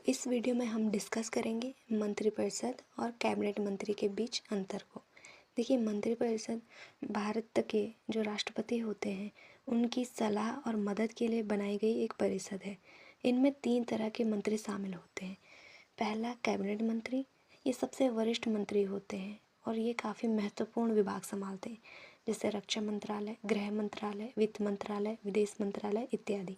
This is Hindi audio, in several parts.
इस वीडियो में हम डिस्कस करेंगे मंत्रिपरिषद और कैबिनेट मंत्री के बीच अंतर को। देखिए, मंत्रिपरिषद भारत के जो राष्ट्रपति होते हैं उनकी सलाह और मदद के लिए बनाई गई एक परिषद है। इनमें 3 तरह के मंत्री शामिल होते हैं। पहला, कैबिनेट मंत्री। ये सबसे वरिष्ठ मंत्री होते हैं और ये काफ़ी महत्वपूर्ण विभाग संभालते हैं, जैसे रक्षा मंत्रालय, गृह मंत्रालय, वित्त मंत्रालय, विदेश मंत्रालय इत्यादि।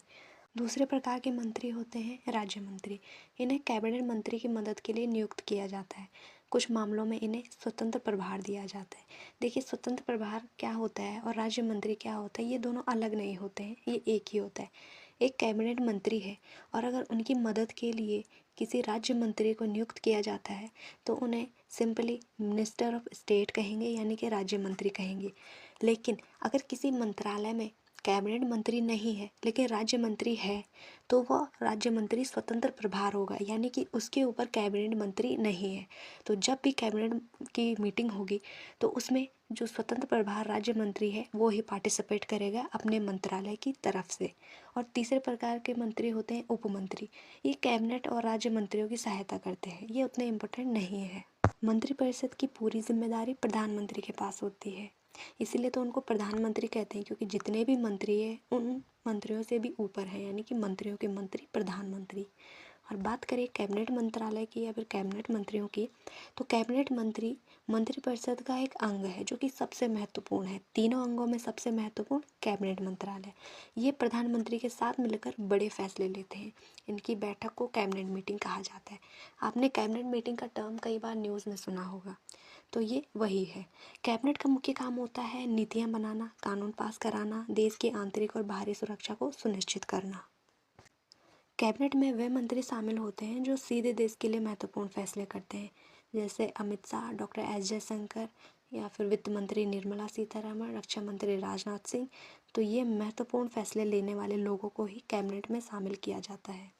दूसरे प्रकार के मंत्री होते हैं राज्य मंत्री। इन्हें कैबिनेट मंत्री की मदद के लिए नियुक्त किया जाता है। कुछ मामलों में इन्हें स्वतंत्र प्रभार दिया जाता है। देखिए, स्वतंत्र प्रभार क्या होता है और राज्य मंत्री क्या होता है, ये दोनों अलग नहीं होते हैं, ये एक ही होता है। एक कैबिनेट मंत्री है और अगर उनकी मदद के लिए किसी राज्य मंत्री को नियुक्त किया जाता है तो उन्हें सिंपली मिनिस्टर ऑफ स्टेट कहेंगे, यानी कि राज्य मंत्री कहेंगे। लेकिन अगर किसी मंत्रालय में कैबिनेट मंत्री नहीं है लेकिन राज्य मंत्री है तो वह राज्य मंत्री स्वतंत्र प्रभार होगा, यानी कि उसके ऊपर कैबिनेट मंत्री नहीं है। तो जब भी कैबिनेट की मीटिंग होगी तो उसमें जो स्वतंत्र प्रभार राज्य मंत्री है वो ही पार्टिसिपेट करेगा अपने मंत्रालय की तरफ से। और तीसरे प्रकार के मंत्री होते हैं उप मंत्री। ये कैबिनेट और राज्य मंत्रियों की सहायता करते हैं, ये उतने इम्पोर्टेंट नहीं है। मंत्रिपरिषद की पूरी जिम्मेदारी प्रधानमंत्री के पास होती है, इसीलिए तो उनको प्रधानमंत्री कहते हैं, क्योंकि जितने भी मंत्री हैं उन मंत्रियों से भी ऊपर है, यानी कि मंत्रियों के मंत्री प्रधानमंत्री। और बात करें कैबिनेट मंत्रालय की या फिर कैबिनेट मंत्रियों की, तो कैबिनेट मंत्री मंत्रिपरिषद का एक अंग है जो कि सबसे महत्वपूर्ण है। तीनों अंगों में सबसे महत्वपूर्ण कैबिनेट मंत्रालय। ये प्रधानमंत्री के साथ मिलकर बड़े फैसले लेते हैं। इनकी बैठक को कैबिनेट मीटिंग कहा जाता है। आपने कैबिनेट मीटिंग का टर्म कई बार न्यूज़ में सुना होगा, तो ये वही है। कैबिनेट का मुख्य काम होता है नीतियाँ बनाना, कानून पास कराना, देश की आंतरिक और बाहरी सुरक्षा को सुनिश्चित करना। कैबिनेट में वे मंत्री शामिल होते हैं जो सीधे देश के लिए महत्वपूर्ण फैसले करते हैं, जैसे अमित शाह, डॉक्टर एस जयशंकर, या फिर वित्त मंत्री निर्मला सीतारमण, रक्षा मंत्री राजनाथ सिंह। तो ये महत्वपूर्ण फैसले लेने वाले लोगों को ही कैबिनेट में शामिल किया जाता है।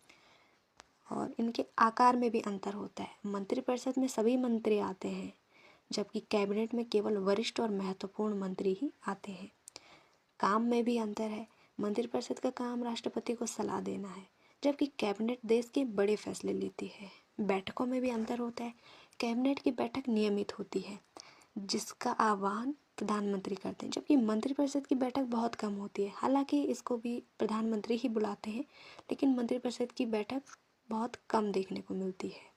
और इनके आकार में भी अंतर होता है। मंत्रिपरिषद में सभी मंत्री आते हैं जबकि कैबिनेट में केवल वरिष्ठ और महत्वपूर्ण मंत्री ही आते हैं। काम में भी अंतर है। मंत्रिपरिषद का काम राष्ट्रपति को सलाह देना है, जबकि कैबिनेट देश के बड़े फैसले लेती है। बैठकों में भी अंतर होता है। कैबिनेट की बैठक नियमित होती है जिसका आह्वान प्रधानमंत्री करते हैं, जबकि मंत्रिपरिषद की बैठक बहुत कम होती है। हालांकि इसको भी प्रधानमंत्री ही बुलाते हैं, लेकिन मंत्रिपरिषद की बैठक बहुत कम देखने को मिलती है।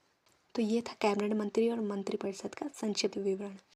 तो ये था कैबिनेट मंत्री और मंत्रिपरिषद का संक्षिप्त विवरण।